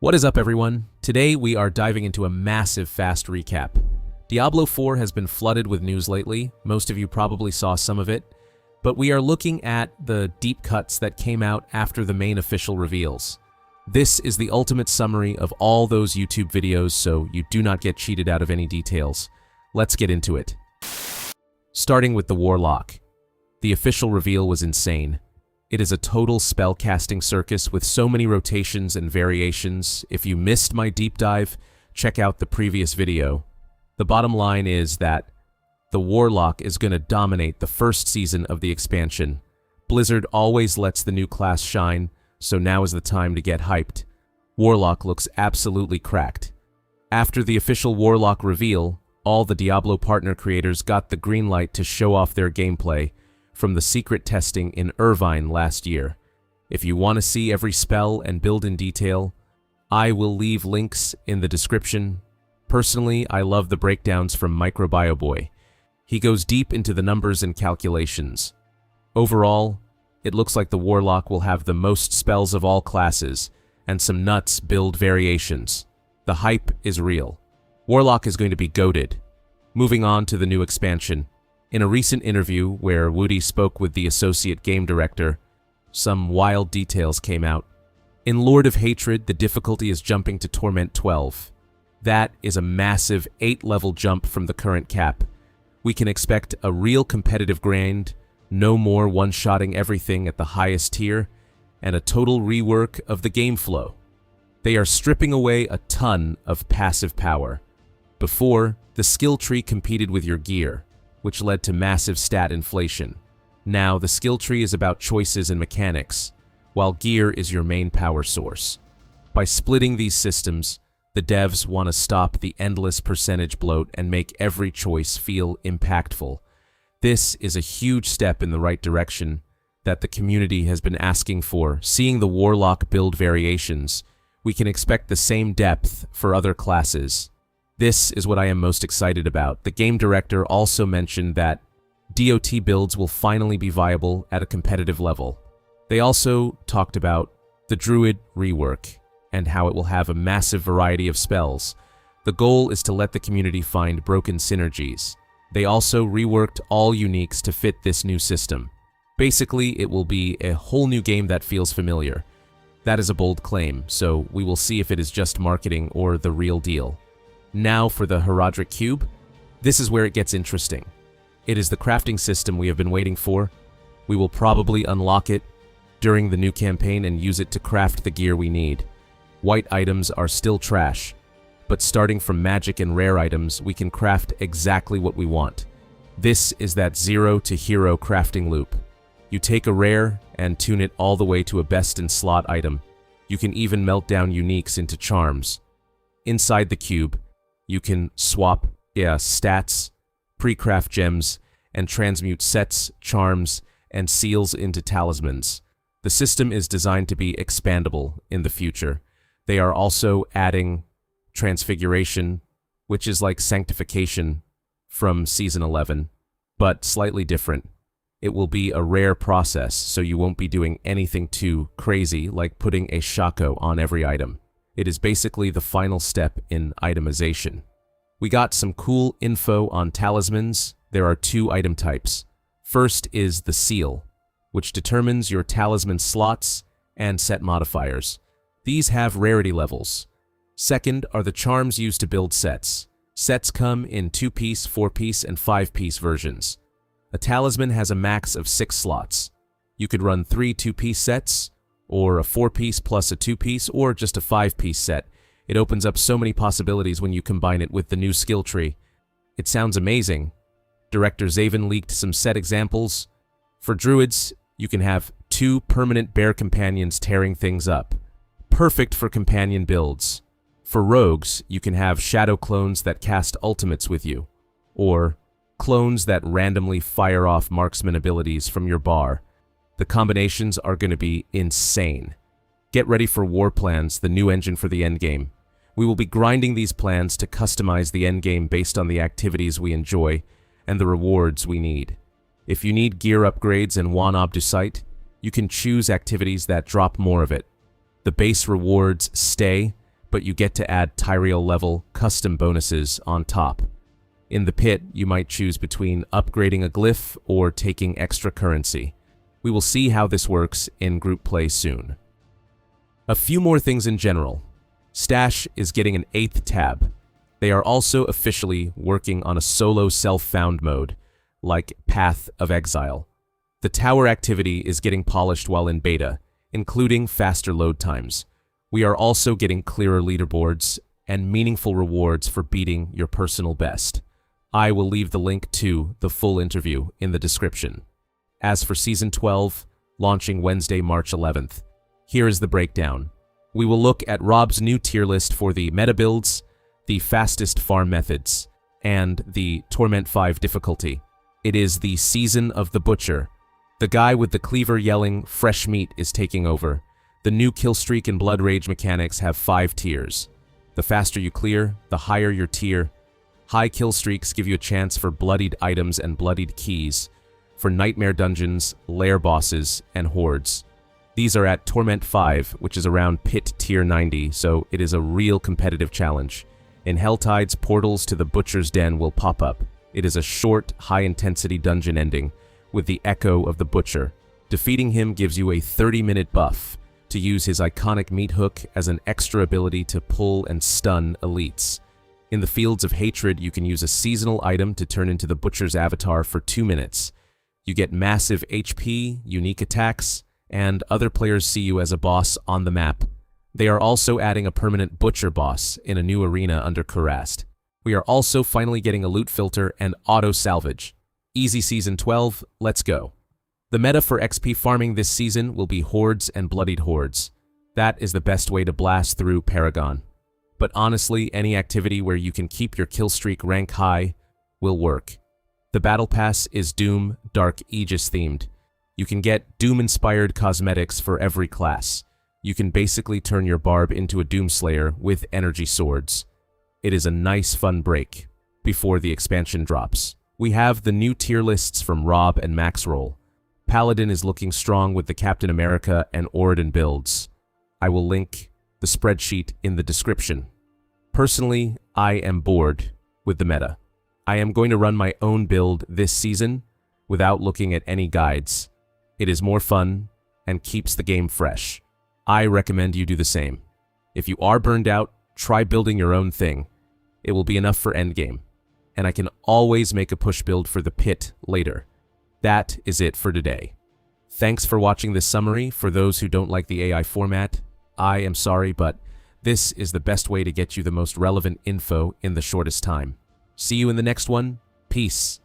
What is up, everyone? Today we are diving into a massive fast recap. Diablo 4 has been flooded with news lately. Most of you probably saw some of it, but we are looking at the deep cuts that came out after the main official reveals. This is the ultimate summary of all those YouTube videos, so you do not get cheated out of any details. Let's get into it. Starting with the Warlock. The official reveal was insane. It is a total spell-casting circus with so many rotations and variations. If you missed my deep dive, check out the previous video. The bottom line is that the Warlock is going to dominate the first season of the expansion. Blizzard always lets the new class shine, so now is the time to get hyped. Warlock looks absolutely cracked. After the official Warlock reveal, all the Diablo partner creators got the green light to show off their gameplay from the secret testing in Irvine last year. If you want to see every spell and build in detail, I will leave links in the description. Personally, I love the breakdowns from MicrobioBoy. He goes deep into the numbers and calculations. Overall, it looks like the Warlock will have the most spells of all classes, and some nuts build variations. The hype is real. Warlock is going to be goated. Moving on to the new expansion. In a recent interview where Woody spoke with the associate game director, some wild details came out. In Lord of Hatred, the difficulty is jumping to Torment 12. That is a massive 8-level jump from the current cap. We can expect a real competitive grind, no more one-shotting everything at the highest tier, and a total rework of the game flow. They are stripping away a ton of passive power. Before, the skill tree competed with your gear, which led to massive stat inflation. Now, the skill tree is about choices and mechanics, while gear is your main power source. By splitting these systems, the devs want to stop the endless percentage bloat and make every choice feel impactful. This is a huge step in the right direction that the community has been asking for. Seeing the Warlock build variations, we can expect the same depth for other classes. This is what I am most excited about. The game director also mentioned that DOT builds will finally be viable at a competitive level. They also talked about the Druid rework and how it will have a massive variety of spells. The goal is to let the community find broken synergies. They also reworked all uniques to fit this new system. Basically, it will be a whole new game that feels familiar. That is a bold claim, so we will see if it is just marketing or the real deal. Now for the Horadric Cube. This is where it gets interesting. It is the crafting system we have been waiting for. We will probably unlock it during the new campaign and use it to craft the gear we need. White items are still trash, but starting from magic and rare items, we can craft exactly what we want. This is that zero to hero crafting loop. You take a rare and tune it all the way to a best in slot item. You can even melt down uniques into charms. Inside the cube, you can swap stats, pre-craft gems, and transmute sets, charms, and seals into talismans. The system is designed to be expandable in the future. They are also adding Transfiguration, which is like Sanctification from Season 11, but slightly different. It will be a rare process, so you won't be doing anything too crazy like putting a shako on every item. It is basically the final step in itemization. We got some cool info on talismans. There are two item types. First is the seal, which determines your talisman slots and set modifiers. These have rarity levels. Second are the charms used to build sets. Sets come in 2-piece, 4-piece, and 5-piece versions. A talisman has a max of 6 slots. You could run 3 2-piece sets, or a 4-piece plus a 2-piece, or just a 5-piece set. It opens up so many possibilities when you combine it with the new skill tree. It sounds amazing. Director Zaven leaked some set examples. For druids, you can have 2 permanent bear companions tearing things up. Perfect for companion builds. For rogues, you can have shadow clones that cast ultimates with you, or clones that randomly fire off marksman abilities from your bar. The combinations are going to be insane. Get ready for War Plans, the new engine for the endgame. We will be grinding these plans to customize the endgame based on the activities we enjoy and the rewards we need. If you need gear upgrades and want Obdusite, you can choose activities that drop more of it. The base rewards stay, but you get to add Tyrael level custom bonuses on top. In the pit, you might choose between upgrading a glyph or taking extra currency. We will see how this works in group play soon. A few more things in general. Stash is getting an 8th tab. They are also officially working on a solo self-found mode, like Path of Exile. The tower activity is getting polished while in beta, including faster load times. We are also getting clearer leaderboards and meaningful rewards for beating your personal best. I will leave the link to the full interview in the description. As for Season 12, launching Wednesday, March 11th, here is the breakdown. We will look at Rob's new tier list for the meta builds, the fastest farm methods, and the Torment 5 difficulty. It is the Season of the Butcher. The guy with the cleaver yelling fresh meat is taking over. The new Killstreak and Blood Rage mechanics have 5 tiers. The faster you clear, the higher your tier. High kill streaks give you a chance for bloodied items and bloodied keys, for nightmare dungeons, lair bosses, and hordes. These are at Torment 5, which is around Pit Tier 90, so it is a real competitive challenge. In Helltides, portals to the Butcher's Den will pop up. It is a short, high-intensity dungeon ending, with the Echo of the Butcher. Defeating him gives you a 30-minute buff to use his iconic meat hook as an extra ability to pull and stun elites. In the Fields of Hatred, you can use a seasonal item to turn into the Butcher's avatar for 2 minutes. You get massive HP, unique attacks, and other players see you as a boss on the map. They are also adding a permanent Butcher boss in a new arena under Kurast. We are also finally getting a loot filter and auto salvage. Easy Season 12, let's go. The meta for XP farming this season will be hordes and bloodied hordes. That is the best way to blast through Paragon. But honestly, any activity where you can keep your kill streak rank high will work. The Battle Pass is Doom Dark Aegis themed. You can get Doom-inspired cosmetics for every class. You can basically turn your barb into a Doomslayer with energy swords. It is a nice fun break before the expansion drops. We have the new tier lists from Rob and Maxroll. Paladin is looking strong with the Captain America and Oradin builds. I will link the spreadsheet in the description. Personally, I am bored with the meta. I am going to run my own build this season without looking at any guides. It is more fun and keeps the game fresh. I recommend you do the same. If you are burned out, try building your own thing. It will be enough for Endgame, and I can always make a push build for the pit later. That is it for today. Thanks for watching this summary. For those who don't like the AI format, I am sorry, but this is the best way to get you the most relevant info in the shortest time. See you in the next one. Peace.